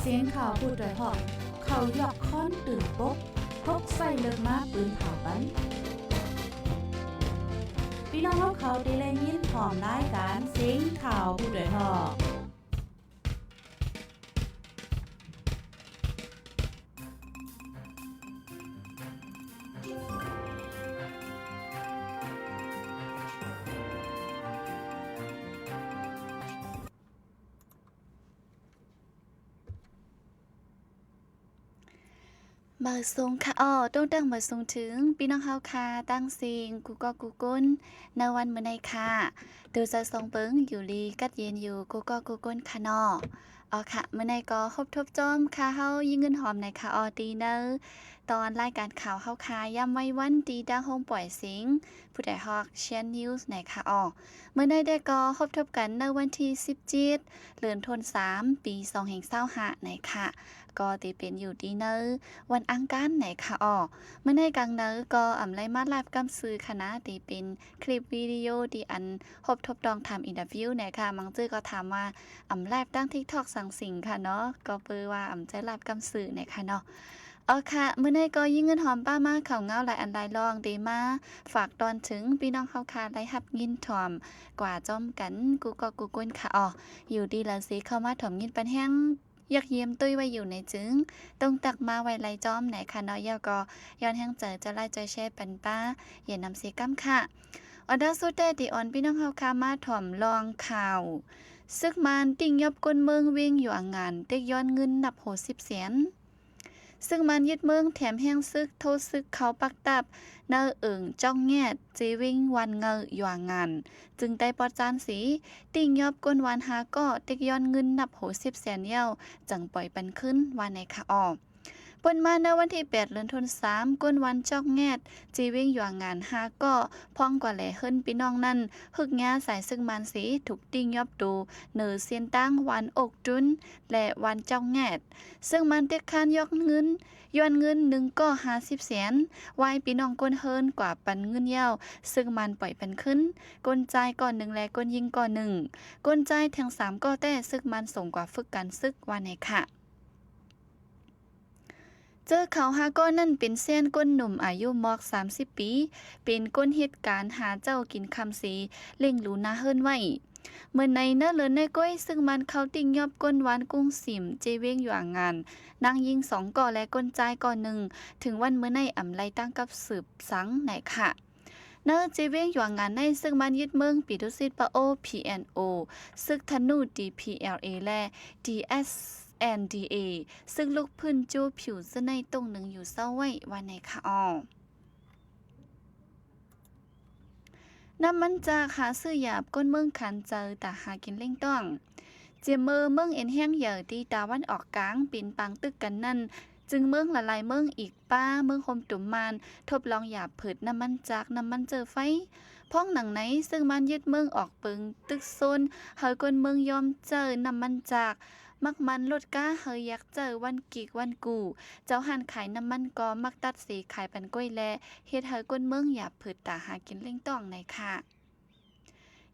เสียงข่าวพูดด้วยหอกเขายอกค้อนตื่นปกพกใส่เลิกมาปืนเผาปันพี่น้องเขาได้แลยินพร้อมรายการเสียงข่าวพูดด้วยหอกมาส่งค่ะต้องตั้งมาส่งถึงพี่น้องเฮาค่ะตั้งซิงกูก็กูก้นในวันมื้อในค่ะดูจะส่งเปิงอยู่ลีกัดเย็นอยู่กูก็กูก้นค่ะค่ะมื้อในก็ครบทบจอมค่ะเฮายิงเงินหอมในค่ะตีเนอตอนรายการข่าวเฮาค่ะย่ำไว้วันตีดาโฮมปล่อยสิงผู้ใดฮอกเชียนนิวส์ในค่ะมื้อในได้ก็ครบทบกันในวันที่17เดือนธันวาคมปี2025ในค่ะก็ตีเป็นอยู่ดีเนอวันอังคารไหนค่ะเมื่อในกลางเนอก็ไลมาไลฟ์กำซื้อคณะตีเป็นคลิปวิดีโอที่อันพบทบดองทำอินเตอร์วิวไหนค่ะมังจื้อก็ถามว่าไลฟ์ตั้ง TikTok สั่งสิ่งค่ะเนาะก็เปื้อว่าใจไลฟ์กำซื้อไหนค่ะเนาะค่ะมื้อในก็ยิ่งเงินหอมป้ามาเข้าเงาหลายอันหลายรองดีมาฝากตอนถึงพี่น้องเฮาค่ะได้รับยินถ่อมกว่าจอมกันกูก็กูก้นค่ะอยู่ดีละสิเข้ามาถ่อมยินปันแห้งอยากเยี่ยมตุ้ยไว้อยู่ในจึงต้องตักมาไว้ไล่จอมไหนค่ะเนาะยาก็ย้อนแห้งเจอจะไล่จอยแชร์ปันป้าอย่านำเสียกัมค่ะดาสุดแต่ติออนพี่น้องเฮาค่ะมาถ่อมลองข่าวซึกมันติ่งยอบก้นเมืองวิ่งอยู่อ่างงานเต็กย้อนเงินนับ60 แสนซึ่งมันยึดเมืองแถมแห้งซึกโทษซึกเขาปักตับเนอจ้องแงดจีวิ่งวันเงยหย่างงานจึงได้ปอดจานสีติ่งยอบก้นวันหาก็เต็กย้อนเงินนับ60 แสนเย้าจังปล่อยปันขึ้นวันในค่ะเปิ้นมาในวันที่8เดือนธันวาคมก้นวันจอกแงดจีวิ่งหย่างงาน5ก็พ้องกว่าแหล่เฮิรนพี่น้องนั่นฮึกงาสายซึ่งมันสีถูกติ้งยอบดูเนอเซียนตั้งวันอกจุนและวันจอกแงดซึ่งมันเต็กคานยอกเงินย้อนเงิน1ก็50 แสนวายพี่น้องก้นเฮิรนกว่าปันเงินยาวซึ่งมันปล่อยปันขึ้นก้นใจก่อน1และก้นยิงก่อน1ก้นใจแทง3ก็แต่ซึ่งมันส่งกว่าฝึกกันซึกวันไหนค่ะเจอเขาหาก้อนนั่นเป็นเส้นก้นหนุ่มอายุมอก30 ปีเป็นก้นเหตุการณ์หาเจ้ากินคำสีเล่งหลูนาเฮิรนไว้เมื่อในเนื้อเลือนในก้อยซึ่งมันเขาติ่งยอบก้นหวานกุ้งสิมเจเว้งอยู่อ่างงานนางยิง2ก่อและก้นใจก่อ1ถึงวันเมื่อในไลตั้งกับสืบสังไหนค่ะเนอเจเวงหยวงงานในซึ่งมันยึดเมืองปิดุสิตปะโอ PNO ซึกธนู DPLA และ DSNDA ซึ่งลูกพื้นจูผิวจะในตรงหนึ่งอยู่เศร้าไว้วันในค่ะน้ำมันจากหาซื้อหยาบก้นเมืองขันเจอแต่หากินเล่งต้องเจมเมืองเอ็นแห้งเหยื่อที่ตาวันออกกลางปินปังตึกกันนั่นจึงเมืองละลายเมืองอีกป้าเมืองคมตุ่มมานทบลองหยาบผืดน้ำมันจากน้ำมันเจอไฟพ้องหนังไหนซึ่งมันยึดเมืองออกปึงตึกโซนเฮยก้นเมืองยอมเจอน้ำมันจากมักมันลดก้าเฮยยักเจอวันกีกวันกูเจ้าหันขายน้ำมันก็มักตัดสีขายปันก้อยแลเฮ็ดเฮยก้นเมืองหยาบผืดตาหากินเล่งต้องในค่ะ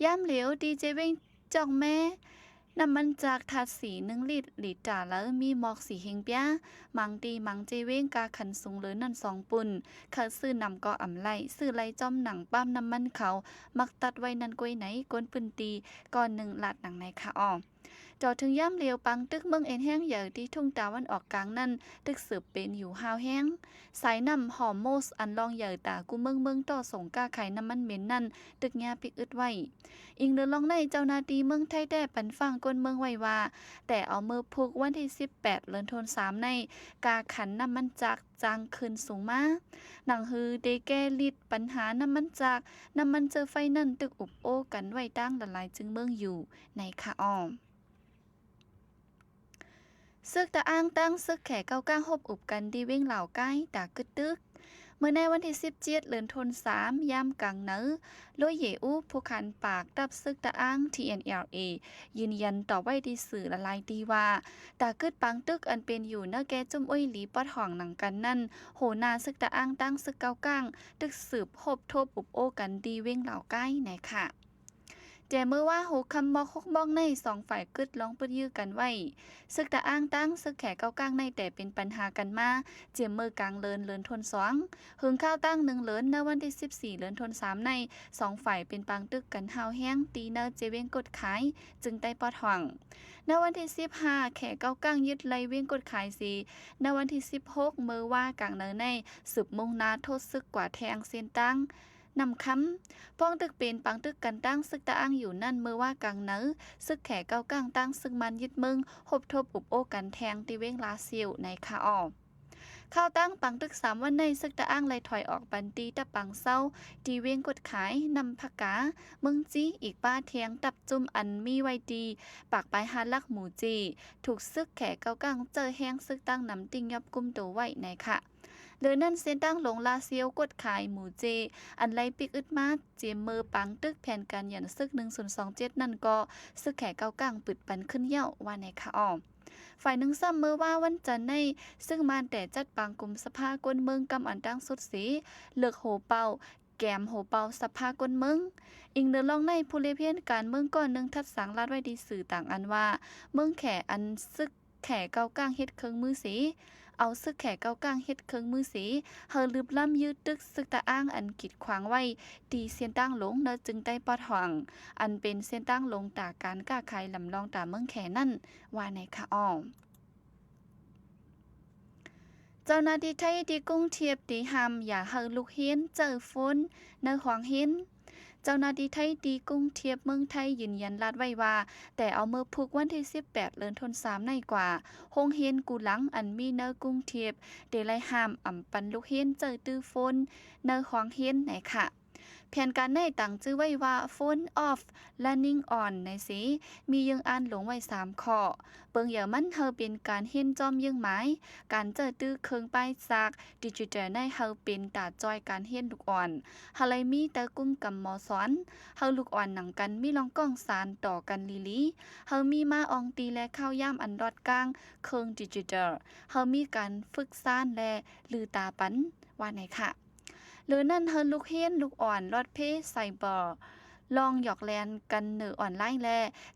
ย่ำเหลียวดีเจเว้งจองแม่น้ำมันจากถาดสี1 ลิตรลิตรแล้วมีหมอกสีเฮงเปียมังตีมังเจเว้งกาขันสูงเลยนั่น2 ปุ่นเขาซื้อนำก็ไลซื้อไลจอมหนังป้ามน้ำมันเขามักตัดไว้นันกวยไหนก้นปืนตีก่อน1 ลาดหนังในค่ะจอถึงย่ำเลียวปังตึกเมืองเอ็นแห้งใหญ่ที่ทุ่งตาวันออกกลางนั่นตึกสืบเป็นอยู่ฮาวแห้งสายนำหอมโมสอันลองใหญ่ตากูเมืองต่อส่งกาไข่น้ำมันเหม็นนั่นตึกงาปิกอึดไว้อิงเดินลองในเจ้านาตีเมืองไทยแต่ปันฟังก้นเมืองไว้ว่าแต่เอามือพุกวันที่18เดือนธันวาคมในกาขันน้ำมันจากจางคืนสูงมาหนังฮือเดแกลิดปัญหาน้ำมันจากน้ำมันเจอไฟนั่นตึกอุบโอกันไว้ตั้งละลายจึงเมืองอยู่ในค่ะซึกตะอ้างตั้งซึกแขก99หบอุบกันดีเว้งเหล่าใกล้ตากึดตึกเมื่อในวันที่17เดือนธันวาคมยามกลางเนื้อโลยเยอูผู้คันปากรับซึกตะอ้าง TNLA ยืนยันต่อไว้ที่สื่อละลายดีว่าตากึดปังตึกอันเป็นอยู่เนื้อแกจุ่มอ้อยหลีปอดห่องหนังกันนั่นโหนาซึกตะอ้างตั้งซึก99ตึกสืบหบโทบอุบโอกันดีเว้งเหล่าใกล้ไหนค่ะ แจมือว่าหูคำบอกฮกบอกในสองฝ่ายกึดร้องปึดยื้อกันไว้ซึกตะอ้างตั้งซึกแขกเก้าก้างในแต่เป็นปัญหากันมาเจียมมือกลางเลินทนสองหึงข้าวตั้ง1เลินในวันที่14เลินทน3ในสองฝ่ายเป็นปางตึกกันหาวแห้งตีเนอเจเว้งกดขายจึงได้ปอดห่วงในวันที่15แขกเก้าก้างยึดไล่เว้งกดขายสีในวันที่16มือว่ากลางเนินในสืบมุ่งนาโทษซึกกว่าแทงเส้นตั้งนำคำป้องตึกเป็นปังตึกกันตั้งซึกตะอ้างอยู่นั่นเมื่อว่ากลางเนื้อซึกแขกเก้าก้างตั้งซึกมันยึดมึงหบทบอุบโอกันแทงตีเว้งลาซิวในคาออกข้าวตั้งปังตึก3วันในซึกตะอ้างไล่ถอยออกบันตีตะปังเศร้าตีเว้งกดขายนำผักกาเมืองจีอีกป้าเทียงตับจุ่มอันมีไว้ดีปากปลายหาลักหมูจีถูกซึกแขกเก้าก้างเจอแห้งซึกตั้งนำติงยอบกุมตัวไว้ในค่ะหรือนั่นเส้นตั้งหลงลาเซียวกดขายหมูเจอันไลปิกอึดมาเจียมมือปังตึกแผ่นการหยันซึก1027นั่นก็ซึกแขกเก้าก้างปึดปันขึ้นเย่าว่าในค่ะอ้อมฝ่ายหนึ่งซ้ำมือว่าวันจันทร์ในซึ่งมานแต่จัดปังกลุ่มสภากวนเมืองกำอันตั้งสุดสีเลือกโหเป่าแกมโหเป่าสภากวนเมืองอิงเดินลองในผู้เลเพียนการเมืองก่อนหนึ่งทัดสังลาดไว้ดีสื่อต่างอันว่าเมืองแขอันซึกแขเก้าก้างเฮ็ดเครื่องมือสีเอาซึกแขกเก้าก้างเฮ็ดเครื่องมือสีเฮอลืบล่ำยืดตึกซึกตะอ้างอันกีดขวางไว้ตีเส้นตั้งหลงเนจึงได้ปอดห่วงอันเป็นเส้นตั้งลงตาการก้าใครลำลองตาเมืองแขนั่นว่าในค่ะอ้อเจ้าหน้าที่ไทยที่กรุงเทพตีหำอย่าเฮอลูกเฮียนเจอฝนในหวางเฮียนเจ้าหน้าที่ไทยดีกรุงเทพเมืองไทยยืนยันลาดไว้ว่าแต่เอาเมื่อพุกวันที่18เดือนธันวาคมในกว่าโรงเรียนกูหลังอันมีเนกรุงเทพได้ไล่ห้ามอำปันลูกเรียนเจอตื้อฝนในหวางเรียนไหนค่ะแผนการในตั้งชื่อไว้ว่า Phone off Learning on ในสีมียังอ่านหลงไว้3ข้อเปิงอย่ามันเฮาเป็นการเฮ็นจอมยังหมายการเจอตื้อเครื่องป้ายจากดิจิทัลในเฮาเป็นตาจอยการเฮ็นลูกอ่อนหาไลมีแต่กุ้มกำหมอสอนเฮาลูกอ่อนหนังกันมีลองกล้องสารต่อกันลีเฮามีมาอองตีและข้าวย่ามอันรอดกลางเครื่องดิจิทัลเฮามีการฝึกซ่านและลือตาปันว่าไหนค่ะหรือนั่นเฮอลูกเฮียนลูกอ่อนรอดเพไซเบอร์ลองหยอกแลนกันเหนือออนไลน์แล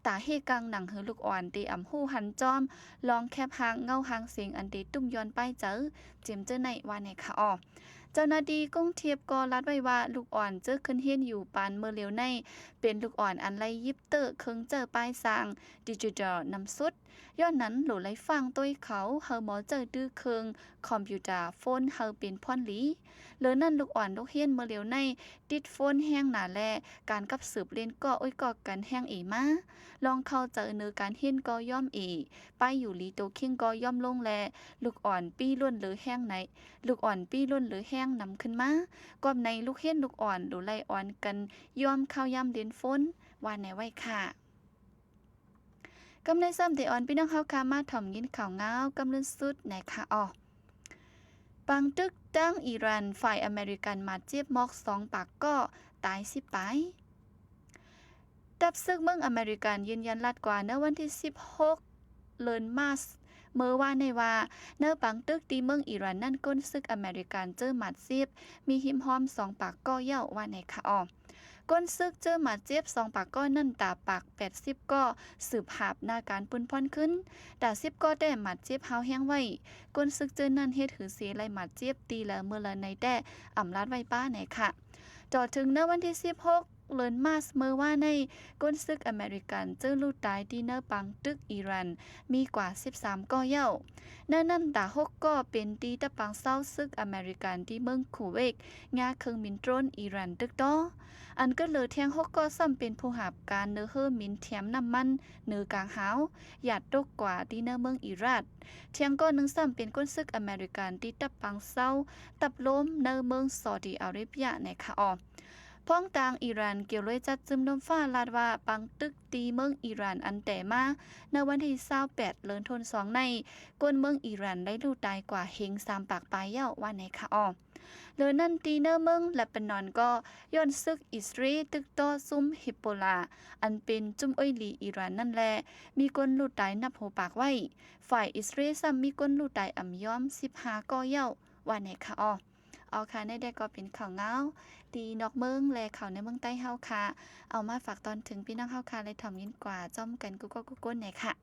ตาเฮกังหนังเฮอลูกอ่อนตีอ่ำหู้หันจอมลองแคบหางเงาหางเสียงอันตีตุ้มย้อนป้ายเจอเจียมเจอในว่าในค่ะอ้อเจ้าหน้าที่กรุงเทพก็รัดไว้ว่าลูกอ่อนเจอขึ้นเฮียนอยู่ปานเมื่อเร็วในเป็นลูกอ่อนอันไลยิบเตอร์เครื่องเจอป้ายสร้างดิจิทัลนำสุดย้อนนั้นหลูไลฟังตัวเขาเฮอหมอเจอดื้อเครื่องคอมพิวเตอร์โฟนเฮอเป็นพ่อนหลีหรือนั่นลูกอ่อนลูกเฮียนเมื่อเร็วในติดโฟนแห้งหนาแลการกับสืบเล่นก็กอกันแห้งมาลองเข้าเจอเนื้อการเฮียนก็ย่อมไปอยู่ลีโตคิงก็ย่อมลงแลลูกอ่อนปี้ล้วนหรือแห้งไหนลูกอ่อนปี้ล้วนหรือแห้งนำขึ้นมาก้อมในลูกเฮียนลูกอ่อนหรือไลอ่อนกันย่อมเข้าย่ำเด่นฝนว่าในไว้ค่ะกำในซ้ำเดออนพี่น้องเฮาคามาถ่อมยินข่าวเงากำลังสุดในค่ะอ้อปังตึกตั้งอิหร่านฝ่ายอเมริกันมาเจ็บมอก2ปากก็ตาย10 ไปดับซึกเมืองอเมริกันยืนยันลัดกว่าในวันที่16เดือนมาสเมื่อว่าในว่าเนื้อปังตึกตีเมืองอิหร่านนั่นก้นซึกอเมริกันเจอหมัดซีบมีหิมหอม2ปากก็เย่าว่าในค่ะอ้อก้นซึกเจอหมาเจ็บ2ปากก้อนนั่นตาปาก80ก็สืบหาบหน้าการปืนพ่อนขึ้นแต่10ก็ได้หมัดเจ็บเฮาแห้งไว้ก้นซึกเจอนั่นเฮ็ดหือเสียไหลหมัดเจ็บตีละเมื่อละในแต่อำลาดไว้ป้าไหนค่ะจอถึงในวันที่16เดือนมาสเมื่อว่าในก้นซึกอเมริกันเจอลูกตายที่เนปังตึกอิหร่านมีกว่า13ก็เย่านั่นตา6ก็เป็นตีตะปังเศร้าซึกอเมริกันที่เมืองคูเวตงาเครื่องมินโดรนอิหร่านตึกต่ออันก็เลยแทง6ก็ซ้ำเป็นผู้หาบการเนื้อเฮอมินเทียมน้ำมันเนื้อกลางหาวหยาดตกกว่าที่เนื้อเมืองอิรักเทียงก็นึงซ้ำเป็นก้นซึกอเมริกันที่ตะปังเศร้าตับล้มเนื้อเมืองซาอุดิอาระเบียในค่ะอ้อพ้องต่างอิหร่านเกี่ยวเลยจัดซึมลมฟ้าลาดว่าปังตึกตีเมืองอิหร่านอันแต่มาในวันที่28เดือนธันวาคมในก้นเมืองอิหร่านได้ลูกตายกว่าเฮง3ปากปลายเย้าว่าในค่ะอ้อเลยนั่นตีเนอร์เมืองและเป็นนอนก็ย้อนซึกอิสราเอลตึกต่อซุ่มฮิปโปลาอันเป็นจุ่มอ้อยลีอิหร่านนั่นแหละมีคนลูกตายนับหัวปากไว้ฝ่ายอิสราเอลซ้ำมีคนลูกตายอ่ำย้อม15ก็เย้าว่าในค่ะอ้อ เอาค่ะในได้ก็เป็นข่าวเงาตีนอกเมืองและข่าวในเมืองใต้เฮาค่ะเอามาฝากตอนถึงพี่น้องเฮาค่ะเลยถ่อมยินกว่าจ้อมกันกูก็กูก้นเนี่ยค่ะ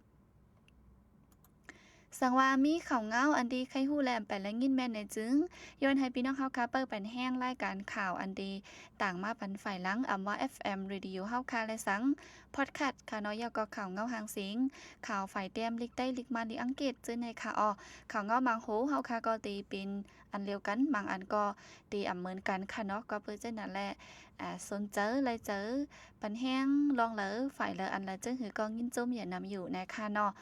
สังว่ามีข่าวเงาอันดีใครฮู้แลมไปและยินแม่นในจึงย้อนให้พี่น้องเฮาค่ะเปิดเป็นแห้งรายการข่าวอันดีต่างมาปันฝ่ายหลังอำว่า FM Radio เฮาค่ะและสังพอดแคสต์ค่ะเนาะยาวก็ข่าวเงาหางสิงข่าวฝ่ายแต้มลิกใต้ลิกมาลิอังกฤษจึงในค่ะข่าวเงาบางโหเฮาค่ะก็ตีเป็นอันเดียวกันบางอันก็ตีเหมือนกันค่ะเนาะก็เปิ้นจังนั่นแหละสนเจอเลยเจอปันแห้งลองเหลอฝ่ายเลออันละจึงหือก็ยินจมอย่านำอยู่นะคะเนาะ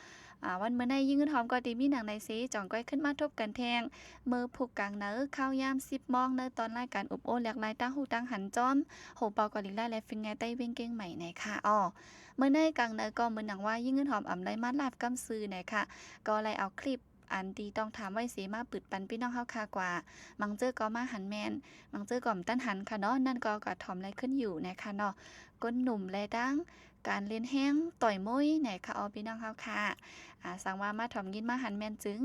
วันเมื่อในยิ่งหอมก็ดีมีหนังในซีจ่องก้อยขึ้นมาทบกันแทงมือผูกกลางเนอข้าวยาม10มองเนอตอนรายการอบโอ้แหลกลายตั้งหูตั้งหันจอมโหเปาก็ลิงได้และฟิงไงใต้เว้งเก้งใหม่ไหนค่ะเมื่อในกลางเนอก็เหมือนหนังว่ายิ่งหอมอ่ำไรมาลาบกำซื้อไหนค่ะก็เลยเอาคลิปอันดีต้องถามไว้เสียมาปึดปันพี่น้องเฮาค่ะกว่ามังเจอก็มาหันแมนมังเจอก่อมตั้นหันค่ะเนาะนั่นก็กระถ่อมไรขึ้นอยู่นะคะเนาะก้นหนุ่มและดังการเล่นแห้งต่อยมุ้ยไหนค่ะพี่น้องเฮาค่ะสั่งว่ามาถ่อมยินมาหันแมนจึง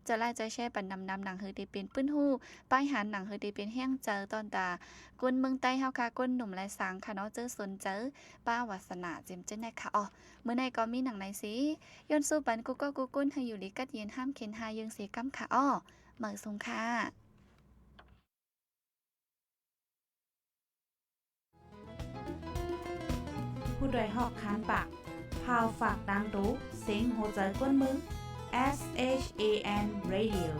จะไล่ใจแช่ปันนำหนังเฮอได้เป็นปื้นหู้ป้ายหันหนังเฮอได้เป็นแห้งเจอตอนตาก้นเมืองใต้เฮาค่ะก้นหนุ่มและสังค่ะเนาะเจอสนเจอป้าวาสนาเจมเจ้นค่ะเมื่อในก็มีหนังในสีย้อนสู้ปันกูก็กูกุ้นให้อยู่ลิกัดเย็นห้ามเข็นหายังเสียกำค่ะเหมือสงค่ะผู้โดยหอกคานปากพาวฝากดังรู้เสียงโหใจกวนมึง SHAN Radio